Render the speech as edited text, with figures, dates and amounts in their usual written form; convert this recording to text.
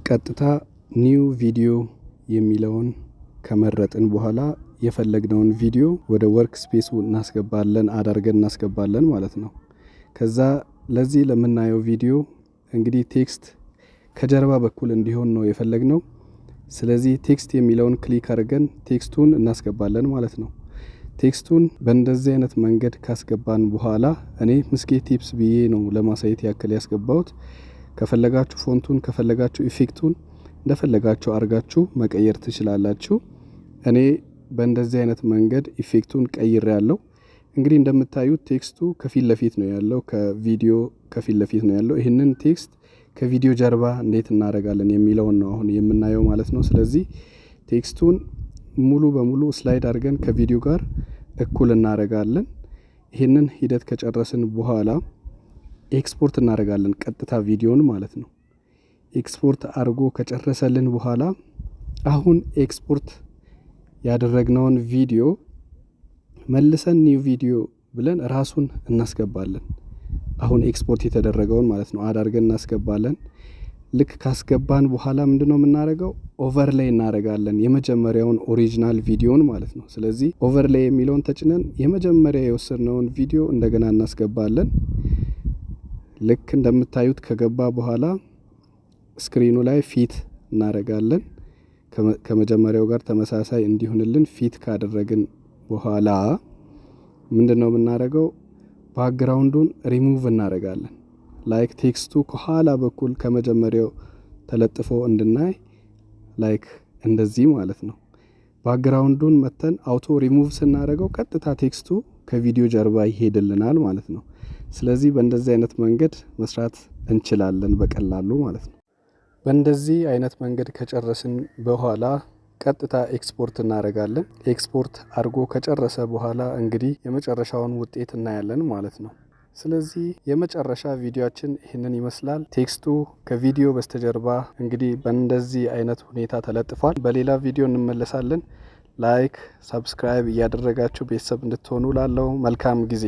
ቀጥታ ኒው ቪዲዮ የሚለውን ከመረጥን በኋላ የፈለግነውን ቪዲዮ ወደ ወርክ ስፔሱ እናስገባለን ማለት ነው። ከዛ ለዚህ ለምናየው ቪዲዮ እንግዲህ ቴክስት ከጀርባ በኩል እንዲሆን ነው የፈለግነው። ስለዚህ ቴክስት የሚለውን ክሊክ አድርገን ቴክስቱን እናስገባለን ማለት ነው። ቴክስቱን በእንደዚህ አይነት መንገድ ካስገባን በኋላ እኔ ምስጌ ቲፕስ ብዬ ነው ለማሳየት ያክል ያስገባሁት። ከፈለጋችሁ ፎንቱን ከፈለጋችሁ ኢፌክቱን እንደፈለጋችሁ አርጋችሁ መቀየር ትችላላችሁ። እኔ በእንደዚህ አይነት መንገድ ኢፌክቱን ቀይሬያለሁ። እንግዲህ እንደምታዩት ቴክስቱ ከፊት ለፊት ነው ያለው፣ ከቪዲዮ ከፊት ለፊት ነው ያለው። ይህንን ቴክስት ከቪዲዮ ጀርባ እንዴት እናደርጋለን የሚለውን ነው አሁን የምናየው ማለት ነው። ስለዚህ ቴክስቱን ሙሉ በሙሉ ስላይድ አድርገን ከቪዲዮ ጋር እኩል እናደርጋለን። ይህንን ሂደት ከጨረስን በኋላ ኤክስፖርት እናደርጋለን፣ ቀጥታ ቪዲዮን ማለት ነው። ኤክስፖርት አድርጎ ከጨረሰልን በኋላ አሁን ኤክስፖርት ያደረግነውን ቪዲዮ መልሰን ኒው ቪዲዮ ብለን ራሱን እናስገባለን። አሁን ኤክስፖርት የተደረገውን ማለት ነው አዳርገን እናስገባለን። ልክ ካስገባን በኋላ ምንድነው የምናደርገው? ኦቨርሌይ እናደርጋለን፣ የመጀመሪያውን ኦሪጂናል ቪዲዮን ማለት ነው። ስለዚህ ኦቨርሌይ የሚለውን ተጭነን የመጀመሪያ የወሰድነውን ቪዲዮ እንደገና እናስገባለን። ልክ እንደምታዩት ከገባ በኋላ ስክሪኑ ላይ ፊት እናደርጋለን። ከመጀመሪያው ጋር ተመሳሳይ እንዲሆንልን ፊት ካደረግን በኋላ ምንድነው የምናደርገው? ባክግራውንዱን ሪሙቭ እናደርጋለን። ላይክ ቴክስቱ ከኋላ በኩል ከመጀመሪያው ተለጥፎ እንድናይ ላይክ እንደዚህ ማለት ነው። ባክግራውንዱን መተን አውቶ ሪሙቭ ስናደርገው ቀጥታ ቴክስቱ ከቪዲዮ ጀርባ ይሄድልናል ማለት ነው። ስለዚህ በእንደዚህ አይነት መንገድ መስራት እንችላለን በቀላሉ ማለት ነው። በእንደዚህ አይነት መንገድ ከጨረስን በኋላ ቀጥታ ኤክስፖርት እናደርጋለን። ኤክስፖርት አድርጎ ከጨረሰ በኋላ እንግዲህ የመጨረሻውን ውጤት እናያለን ማለት ነው። ስለዚህ የመጨረሻ ቪዲዮአችን ይህንን ይመስላል። ቴክስቱ ከቪዲዮ በስተጀርባ እንግዲህ በእንደዚህ አይነት ሁኔታ ተለጥፏል። በሌላ ቪዲዮ እንመለሳለን። ላይክ፣ ሰብስክራይብ እያደረጋችሁ ቤተሰብ እንድትሆኑ ላለው መልካም ጊዜ